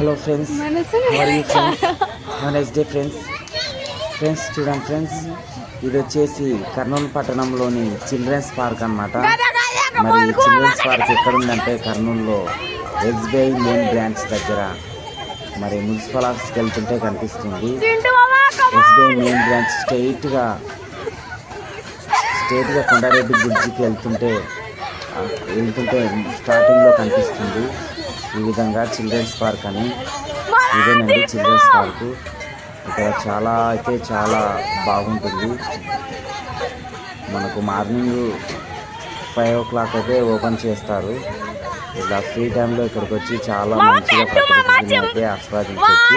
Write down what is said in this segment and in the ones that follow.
Hello friends, how are you friends? Next day friends చూడండి friends, ఇది వచ్చేసి కర్నూలు పట్టణంలోని చిల్డ్రన్స్ పార్క్ అన్నమాట. మరి ఈ చిల్డ్రన్స్ పార్క్ ఎక్కడుందంటే కర్నూలులో ఎస్బీఐ మెయిన్ బ్రాంచ్ దగ్గర. మరి మున్సిపల్ ఆఫీస్కి వెళ్తుంటే కనిపిస్తుంది. ఎస్బీఐ మెయిన్ బ్రాంచ్ స్ట్రైట్గా కొండారెడ్డి బ్రిడ్జికి వెళ్తుంటే స్టార్టింగ్లో కనిపిస్తుంది. ఈ విధంగా చిల్డ్రన్స్ పార్క్ అని, ఇదేనండి చిల్డ్రన్స్ పార్కు. ఇక్కడ చాలా బాగుంటుంది. మనకు మార్నింగ్ 5 o'clock అయితే ఓపెన్ చేస్తారు. ఇలా ఫ్రీ టైంలో ఇక్కడికి వచ్చి చాలా మంచిగా ప్రకృతిని అయితే ఆస్వాదించవచ్చు.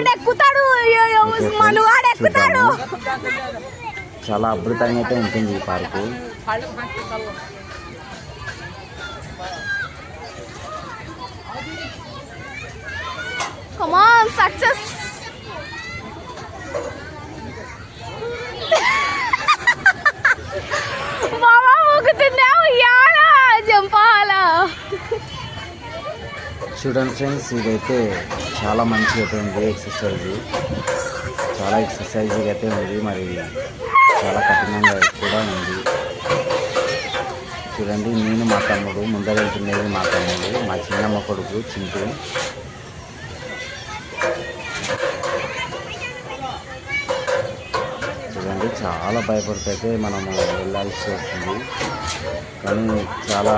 చాలా అద్భుతంగా అయితే ఉంటుంది ఈ park. Come on, success! Mama, ఊగుతున్నావు యాడా జంపాలా. చూడండి ఫ్రెండ్స్, ఇదైతే చాలా మంచిగా అయితే ఉంది. చాలా ఎక్సర్సైజ్ అయితే ఉంది. మరి చాలా కఠినంగా కూడా ఉంది. చూడండి, నేను మా తమ్ముడు ముందర వెళ్తున్నది. మా తమ్ముడు, మా చిన్నమ్మ కొడుకు చింటూ. చూడండి, చాలా భయపడితే మనము వెళ్ళాల్సి వస్తుంది. కానీ చాలా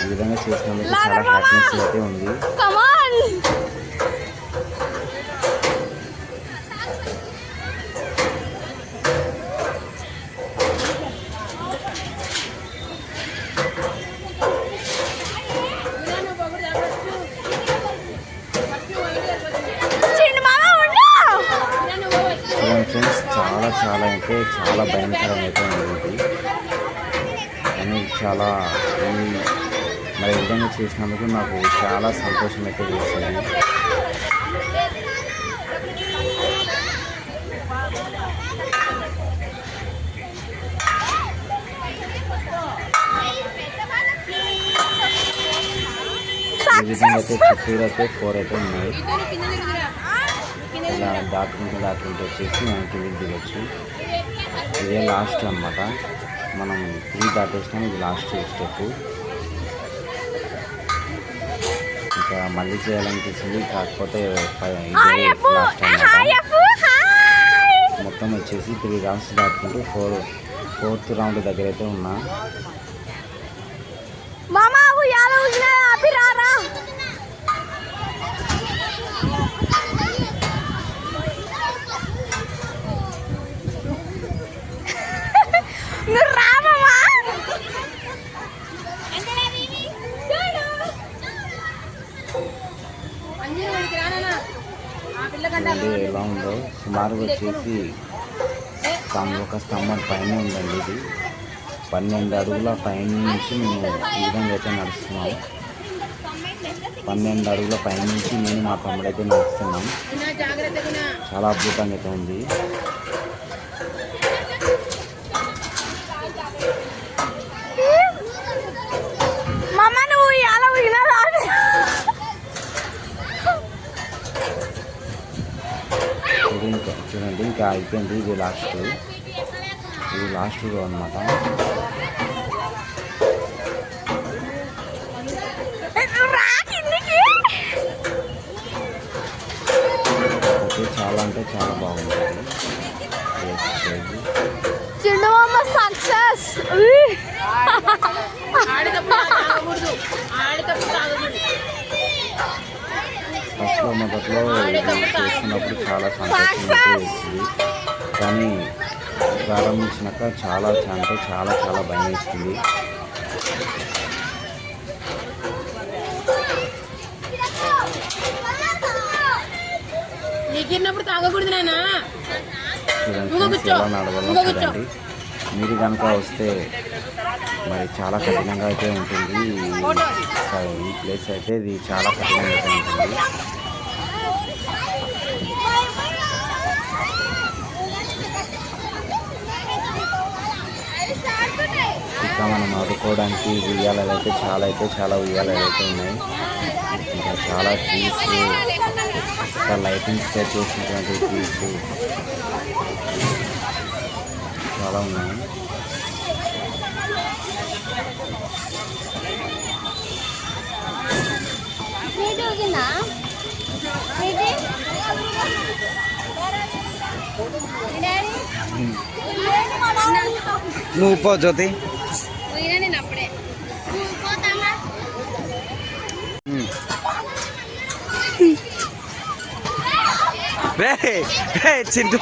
ఈ విధంగా చేసినందుకు చాలా హ్యాపీనెస్ అయితే ఉంది. ఫ్రెండ్స్, చాలా అంటే చాలా భయంకరమైతే ఉంది. కానీ మరి ఈ విధంగా చేసినందుకు నాకు చాలా సంతోషం అయితే వేస్తుంది. ఈ విధంగా అయితే చుట్టూరు అయితే 4 అయితే ఉన్నాయి. ఇలా దాటుకుంటూ వచ్చేసి మనం కిందికి దిగొచ్చు. ఇదే లాస్ట్ అన్నమాట. మనం 3 దాటేసినాం. ఇది లాస్ట్ స్టెప్. ఇంకా మళ్ళీ చేయాలనిపిస్తుంది, కాకపోతే మొత్తం వచ్చేసి 3 రౌండ్స్ దాటుకుంటూ 4th రౌండ్ దగ్గర అయితే ఉన్నా. ఎలా ఉందో సుమారుగా వచ్చేసి ఒక స్తంభం పైన ఉందండి. ఇది 12 అడుగుల పైన నుంచి మేము ఈ విధంగా అయితే నడుస్తున్నాం. 12 అడుగుల పైన నుంచి నేను మా తమ్ముడైతే నడుస్తున్నాం. చాలా అద్భుతంగా అయితే ఉంది. చూడండి, ఇంకా అయిపోయింది. ఇది లాస్ట్ రో అన్నమాట. ఓకే, చాలా అంటే చాలా బాగుంది. మొదట్లో చేస్తున్నప్పుడు చాలా సంతోషంగా వేస్తుంది. కానీ ప్రారంభించినాక చాలా అంటే చాలా భయం వేస్తుంది. చూడండి, ఎలా నడవాలో చూడండి. మీరు కనుక వస్తే మరి చాలా కఠినంగా అయితే ఉంటుంది. ఈ ప్లేస్ అయితే ఇది చాలా కఠినంగా అయితే ఉంటుంది. ఇంకా మనం ఆడుకోవడం ఆడుకోవడానికి ఉయ్యాలలు అయితే చాలా ఉయ్యాలలు అయితే ఉన్నాయి. ఇంకా చాలా ట్రీస్, ఇంకా లైటింగ్స్తో చేసినటువంటి ట్రీస్ చాలా ఉన్నాయి. నువ్వు పో జ్యోతి. రే రే చింటూ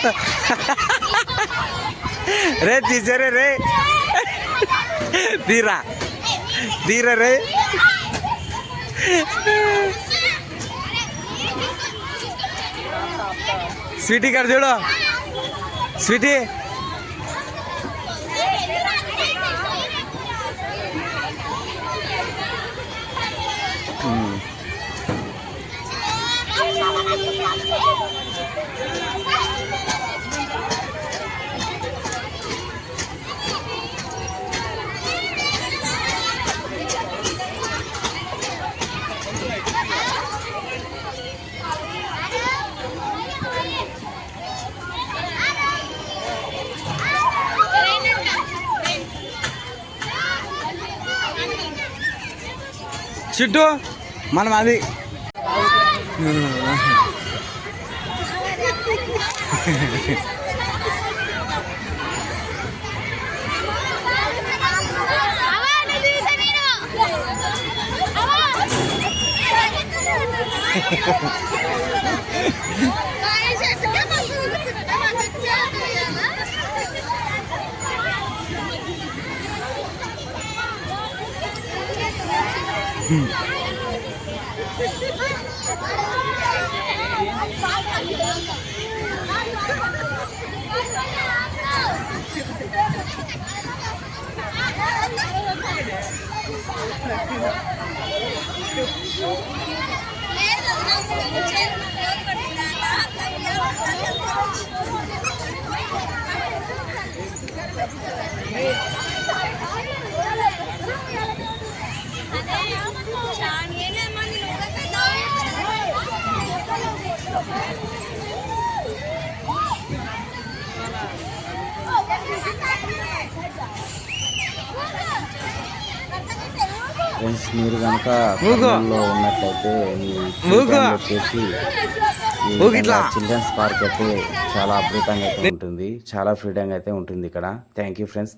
రే తీసరే రే తీరా తీరా రే. స్వీటీ గారు చూడు, స్వీటీ చుట్టూ మనం అది ఫ్రెండ్స్, మీరు కనుక కర్నూలులో ఉన్నట్లయితే వచ్చేసి చిల్డ్రన్స్ పార్క్ అయితే చాలా అద్భుతంగా అయితే ఉంటుంది, చాలా ఫ్రీడంగా అయితే ఉంటుంది ఇక్కడ. Thank you friends.